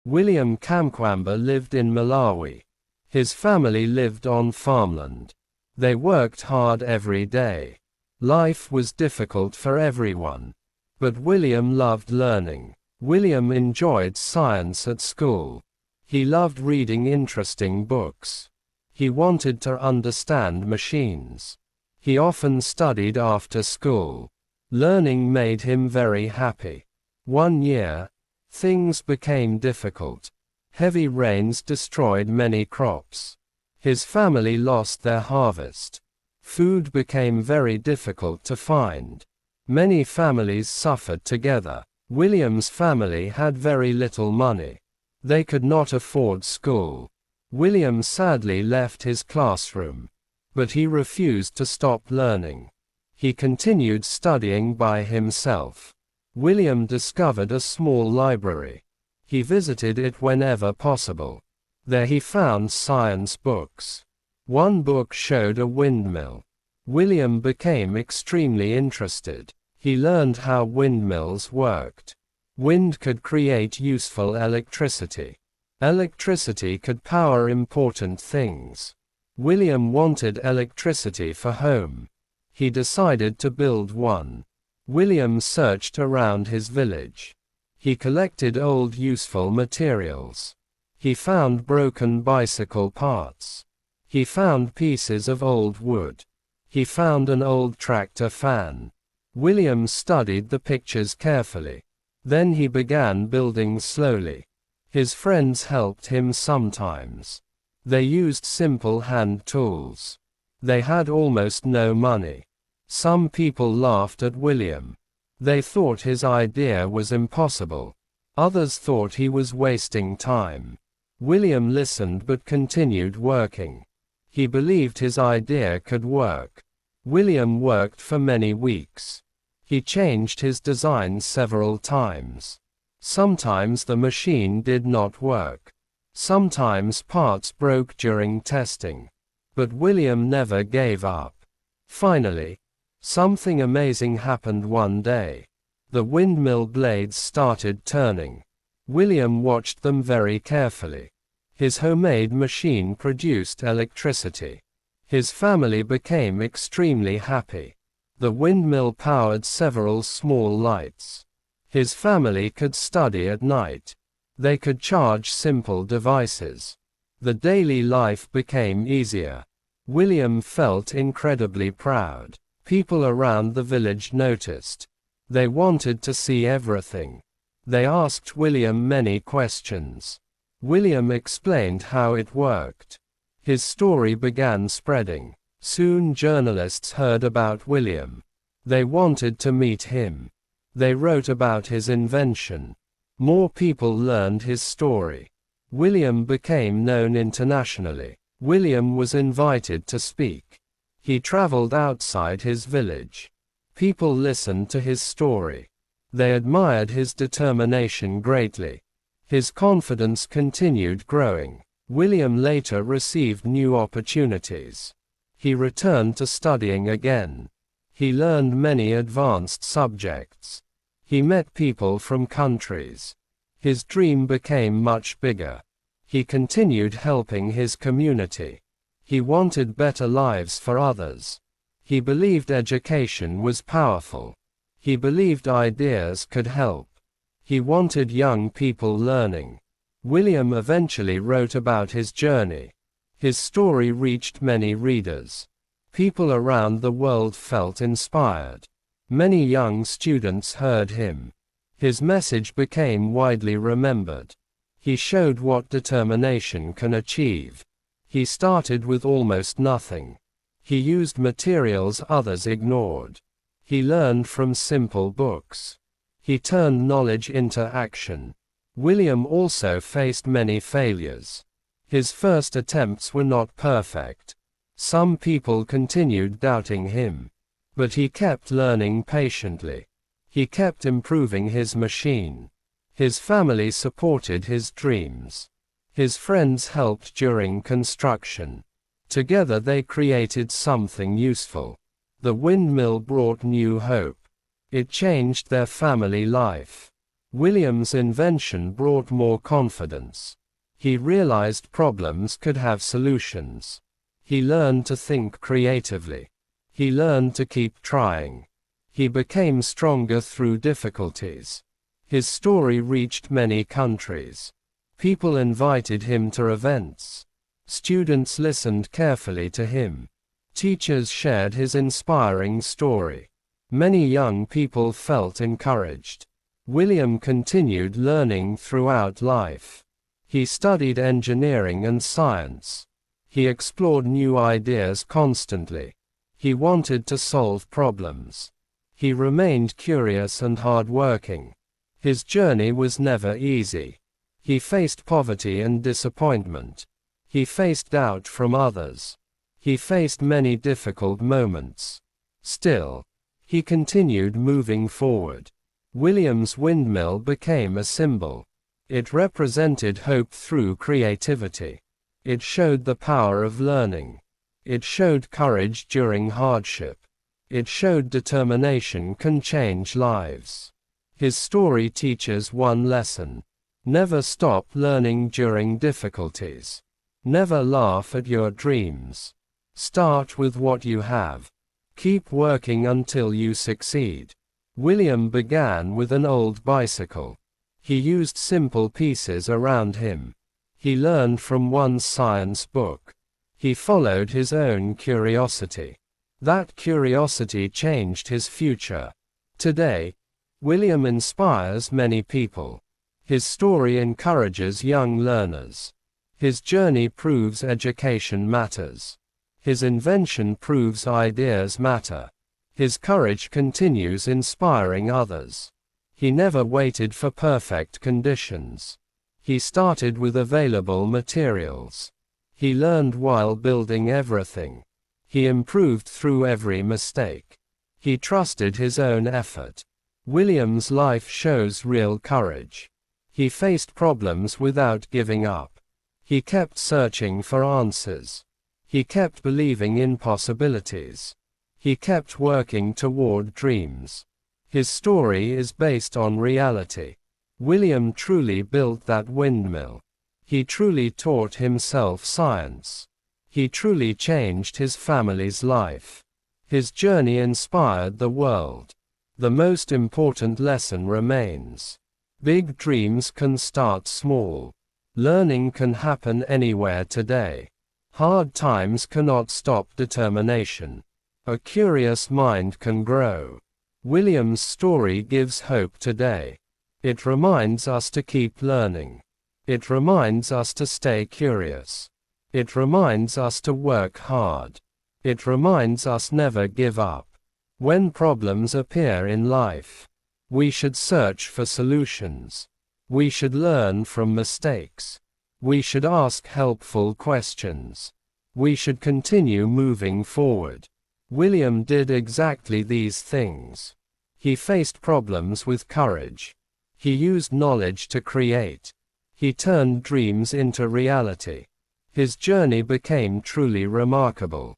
William Kamkwamba lived in Malawi. His family lived on farmland. They worked hard every day. Life was difficult for everyone. But William loved learning. William enjoyed science at school. He loved reading interesting books. He wanted to understand machines. He often studied after school. Learning made him very happy. One year, things became difficult. Heavy rains destroyed many crops. His family lost their harvest. Food became very difficult to find. Many families suffered together. William's family had very little money. They could not afford school. William sadly left his classroom. But he refused to stop learning. He continued studying by himself. William discovered a small library. He visited it whenever possible. There he found science books. One book showed a windmill. William became extremely interested. He learned how windmills worked. Wind could create useful electricity. Electricity could power important things. William wanted electricity for home. He decided to build one. William searched around his village. He collected old useful materials. He found broken bicycle parts. He found pieces of old wood. He found an old tractor fan. William studied the pictures carefully. Then he began building slowly. His friends helped him sometimes. They used simple hand tools. They had almost no money. Some people laughed at William. They thought his idea was impossible. Others thought he was wasting time. William listened but continued working. He believed his idea could work. William worked for many weeks. He changed his design several times. Sometimes the machine did not work. Sometimes parts broke during testing. But William never gave up. Finally, something amazing happened one day. The windmill blades started turning. William watched them very carefully. His homemade machine produced electricity. His family became extremely happy. The windmill powered several small lights. His family could study at night. They could charge simple devices. The daily life became easier. William felt incredibly proud. People around the village noticed. They wanted to see everything. They asked William many questions. William explained how it worked. His story began spreading. Soon journalists heard about William. They wanted to meet him. They wrote about his invention. More people learned his story. William became known internationally. William was invited to speak. He traveled outside his village. People listened to his story. They admired his determination greatly. His confidence continued growing. William later received new opportunities. He returned to studying again. He learned many advanced subjects. He met people from countries. His dream became much bigger. He continued helping his community. He wanted better lives for others. He believed education was powerful. He believed ideas could help. He wanted young people learning. William eventually wrote about his journey. His story reached many readers. People around the world felt inspired. Many young students heard him. His message became widely remembered. He showed what determination can achieve. He started with almost nothing. He used materials others ignored. He learned from simple books. He turned knowledge into action. William also faced many failures. His first attempts were not perfect. Some people continued doubting him. But he kept learning patiently. He kept improving his machine. His family supported his dreams. His friends helped during construction. Together they created something useful. The windmill brought new hope. It changed their family life. William's invention brought more confidence. He realized problems could have solutions. He learned to think creatively. He learned to keep trying. He became stronger through difficulties. His story reached many countries. People invited him to events. Students listened carefully to him. Teachers shared his inspiring story. Many young people felt encouraged. William continued learning throughout life. He studied engineering and science. He explored new ideas constantly. He wanted to solve problems. He remained curious and hardworking. His journey was never easy. He faced poverty and disappointment. He faced doubt from others. He faced many difficult moments. Still, he continued moving forward. William's windmill became a symbol. It represented hope through creativity. It showed the power of learning. It showed courage during hardship. It showed determination can change lives. His story teaches one lesson. Never stop learning during difficulties. Never laugh at your dreams. Start with what you have. Keep working until you succeed. William began with an old bicycle. He used simple pieces around him. He learned from one science book. He followed his own curiosity. That curiosity changed his future. Today, William inspires many people. His story encourages young learners. His journey proves education matters. His invention proves ideas matter. His courage continues inspiring others. He never waited for perfect conditions. He started with available materials. He learned while building everything. He improved through every mistake. He trusted his own effort. William's life shows real courage. He faced problems without giving up. He kept searching for answers. He kept believing in possibilities. He kept working toward dreams. His story is based on reality. William truly built that windmill. He truly taught himself science. He truly changed his family's life. His journey inspired the world. The most important lesson remains. Big dreams can start small. Learning can happen anywhere today. Hard times cannot stop determination. A curious mind can grow. William's story gives hope today. It reminds us to keep learning. It reminds us to stay curious. It reminds us to work hard. It reminds us never give up. When problems appear in life, we should search for solutions. We should learn from mistakes. We should ask helpful questions. We should continue moving forward. William did exactly these things. He faced problems with courage. He used knowledge to create. He turned dreams into reality. His journey became truly remarkable.